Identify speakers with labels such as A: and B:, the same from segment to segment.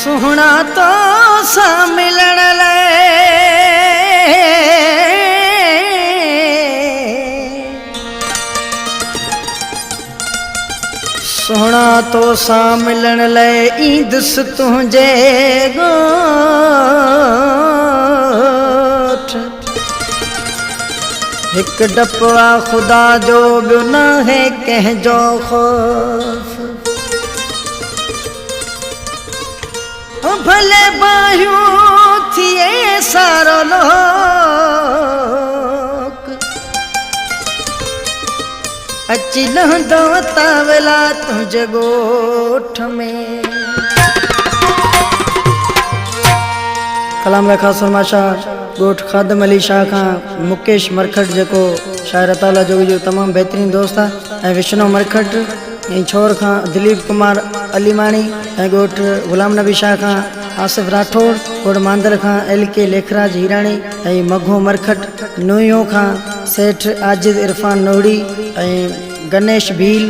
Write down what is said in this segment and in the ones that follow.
A: सोहना तो सा मिलण ले सोहना तो सा मिलण ले ईंदुस तुझे गोठ एक डपवा खुदा जो बियो न है कंहिंजो खौफ भले बाहियूं थिए सारो लोक अची लहंदो तावला तुझे गोठ में। कलाम लखा सुरमा शाह गोठ खादम अली शाह का मुकेश मरखट जो शायर अताउल्ला जोगी जो तमाम बेहतरीन दोस्त है विष्णु मरखट छोर का दिलीप कुमार अलीमाणी गोठ गुलाम नबी शाह का आसिफ राठौड़ गोठ मांदर का LK लेखराज हीराणी मघो मरखट नुयो का सेठ आजिद इरफान नोड़ी गणेश भील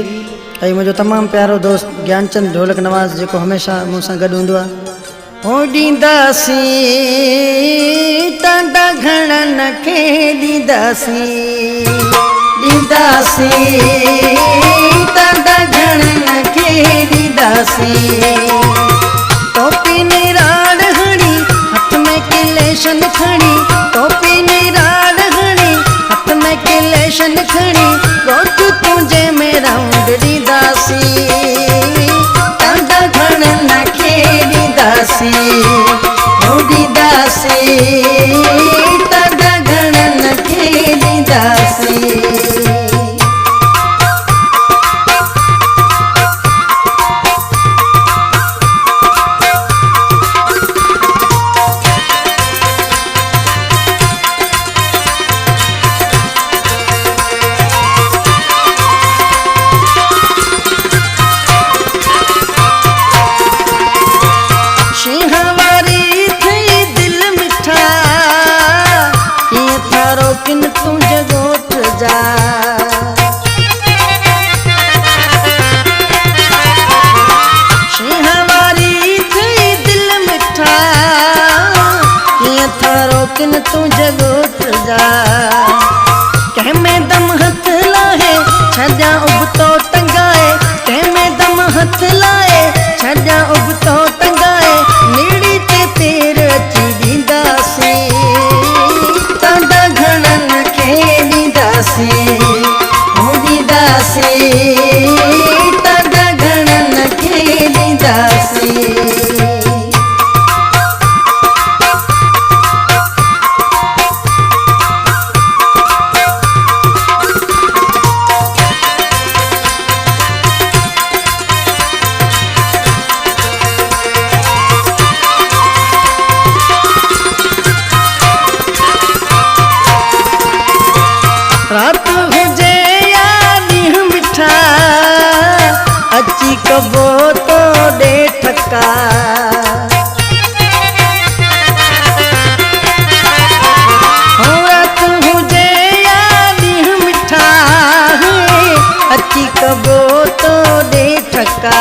A: मुझो तमाम प्यारो दोस्त ज्ञानचंद ढोलक नवाज जो हमेशा मूसा गड होंदो हो दीदासी टाडा घणन के दीदासी दीदासी टाडा घणन के दीदासी टोपी ने राड हणी हाथ में किलेशन खणी टोपी ने राड हणी हाथ में किलेशन खणी गोट तुझे में राउंड दीदासी टाडा घणन के दीदासी हो दीदासी टाडा घणन के दीदासी। तुझे गोठ जा शिहवारी थी दिल मिठा ये थारो किन तुझे गोठ जा कह में दम हथ लाए छजा उबतो टंगाए कह में दम हथ लाए छजा उबतो टंगाए नीड़ी ते तेर अची दीदासी टाडा घणन के दीदासी हो दीदासी टाडा घणन के दीदासी। रात हुजे या नीह मिठा अची कबो तो दे ठका रात हुजे या नीह मिठा अची कबो तो दे ठका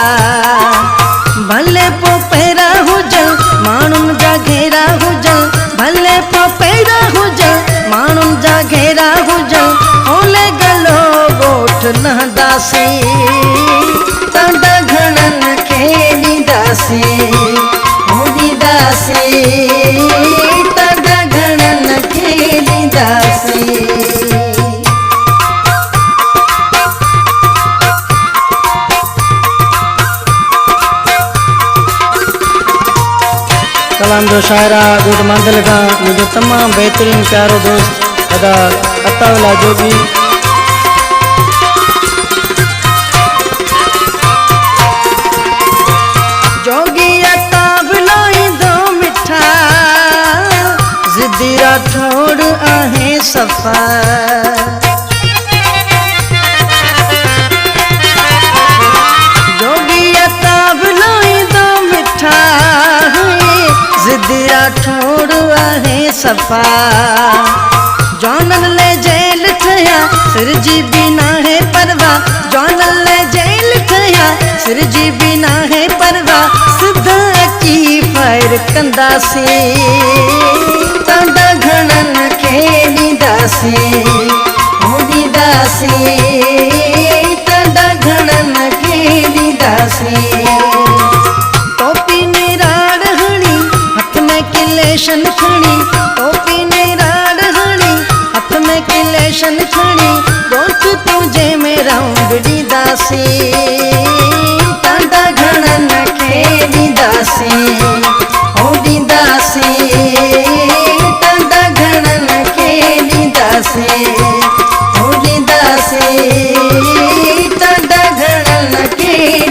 A: भले पो पैरा हुजन माण्हुनि जा घेरा हुजन भले पो पैरा हुजन माण्हुनि जा घेरा हुजन ओले गलो गोठ नहदासी टाडा घणन के दीदासी हो दीदासी टाडा घणन के दीदासी। कलाम जो शायरा गोठ मांदल का मुझे तमाम बेहतरीन प्यारो दोस्त अदा अताउल्ला जोगी जोगी अताउल्ला दो मिठा जिद्दी राठौड़ आहे सफा जोगी अताउल्ला दो मिठा जिद्दी राठौड़ आहे सफा जानन ले जेल थया सिर जी बिना है परवा जानन ले जेल थया सिर जी बिना है परवा सिद्धा की कंदासी तांडा घणन खे ॾींदासी ॾींदासी तांडा घणन खे ॾींदासी टोपी ने राड़ हणी हथ में किलेशन खणी टोपी ने राड़ हणी हथ में किलेशन खणी ॻोठ तुंहिंजे में राउंड ॾींदासी तांडा घणन खे ॾींदासी ॾींदासी तांडा घणन खे ॾींदासी ॾींदासी तांडा घणन खे